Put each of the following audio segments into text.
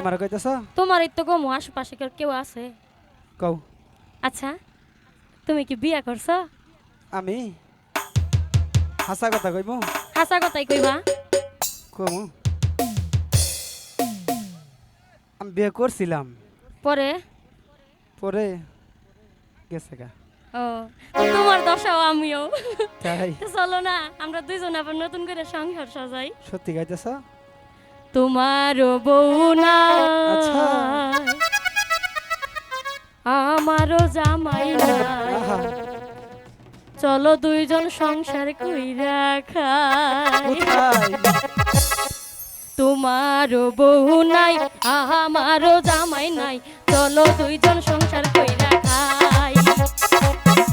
আমার কইতেছ তোমার তো কমু আশেপাশে কেউ আছে? কও। আচ্ছা তুমি কি বিয়া করছো? আমি হাসা কথা কইব হাসা কথাই কইবা। কমু আমি বিয়ে করছিলাম পরে পরে গেছে গা। ও তোমার দশাও আমিও। তাই তো চলো না আমরা দুইজন আবার নতুন করে সংসার সাজাই। সত্যি গাইতেছ? তোমারও বউ না আচ্ছা আমারও জামাই না, আহা, চলো দুইজন সংসার কইরা খাই। কোথায়? তোমারও বউ নাই আমারও জামাই নাই, চলো দুইজন সংসার কইরা খাই।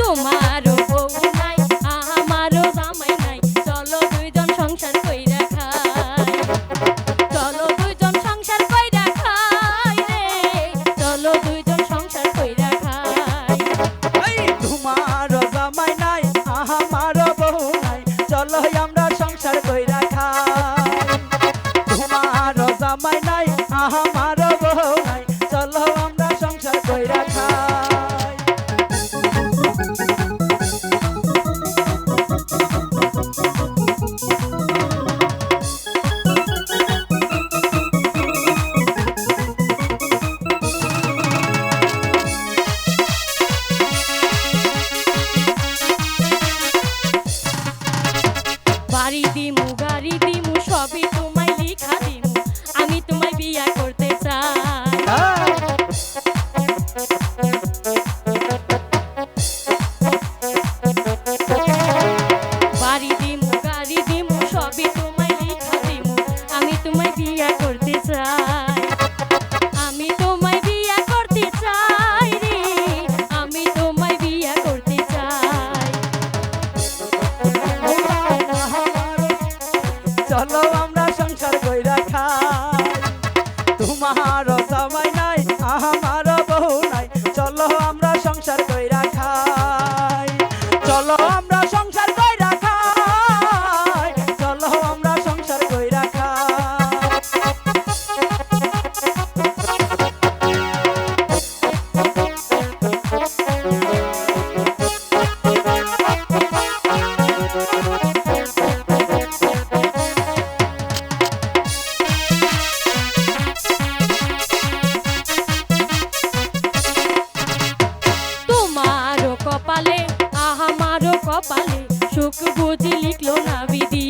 তোমারও বউ নাই আমারও জামাই নাই, চলো দুইজন সংসার কইরা খাই। চলো দুইজন সংসার কইরা খাই রে, চলো দুইজন সংসার কইরা খাই। এই তোমার জামাই নাই আমার বউ নাই, চলো আমরা সংসার কইরা খাই। তোমার জামাই নাই আমার বউ নাই, চলো আমরা সংসার কইরা খাই। বাড়ি দিমু গাড়ি দিমু সবই তোমায় লিখা দিমু, আমি তোমায় বিয়া করতে চাই। বাড়ি দিমু গাড়ি দিমু সবই তোমায় লিখা দিমু, আমি তোমায় বিয়া করতে চাই। আমি তোমায় বিয়া করতে চাই রে, আমি তোমায় বিয়া করতে চাই। চলো আমরা সংসার কইরা খাই। তোমার জামাই নাই আমার বউ নাই, চলো আমরা সংসার কইরা খাই। চলো আমরা সংসার কইরা খাই, চলো আমরা সংসার কইরা খাই। তোমারও কপালে আমারও কপালে সুখ বুঝি লিখলো না বিধি।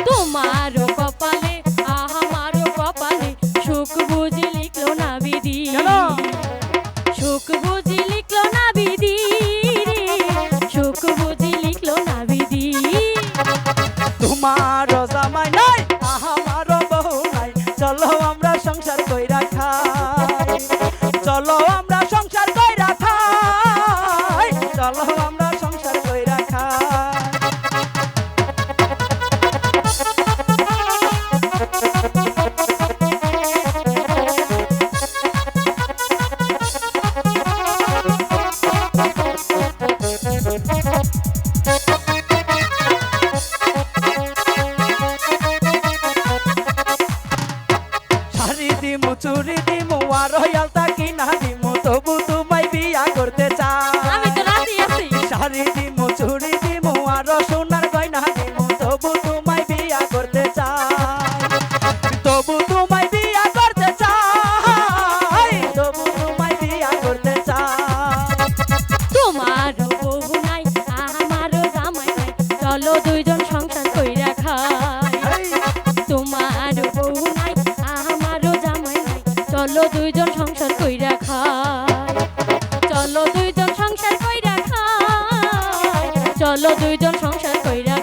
তোমারও কপালে আমারও কপালে সুখ বুঝি লিখলো না বিধি। কেন? সুখ বুঝি লিখলো না বিধি রে, সুখ বুঝি লিখলো না বিধি। তোমার জামাই নাই আমার বউ নাই, চলো আমরা সংসার কইরা খাই। চলো আমরা সংসার কইরা খাই, চলো আমরা সংসার কইরা খাই। শাড়ি দিমু চুরি দিমু আর হইয়ালতা কিনা দিমু, তবু তোমায় বিয়া করতে আমি চাই। তো রাজি আছি। শাড়ি দিমু চুরি দিমু আর সোনার গয়না দিমু, তবু তোমায় বিয়া করতে চাই। তবু তোমায় বিয়া করতে চাই, তবু তোমায় বিয়া করতে চাই। তোমারও বউ নাই আমারও জামাই নাই, চলো দুইজন সংসার কইরা খাই। এই, তোমারও বউ নাই আমারও জামাই নাই, চলো দুইজন সংসার কইরা খাই। চলো দুইজন সংসার কইরা খাই, চলো দুইজন সংসার কইরা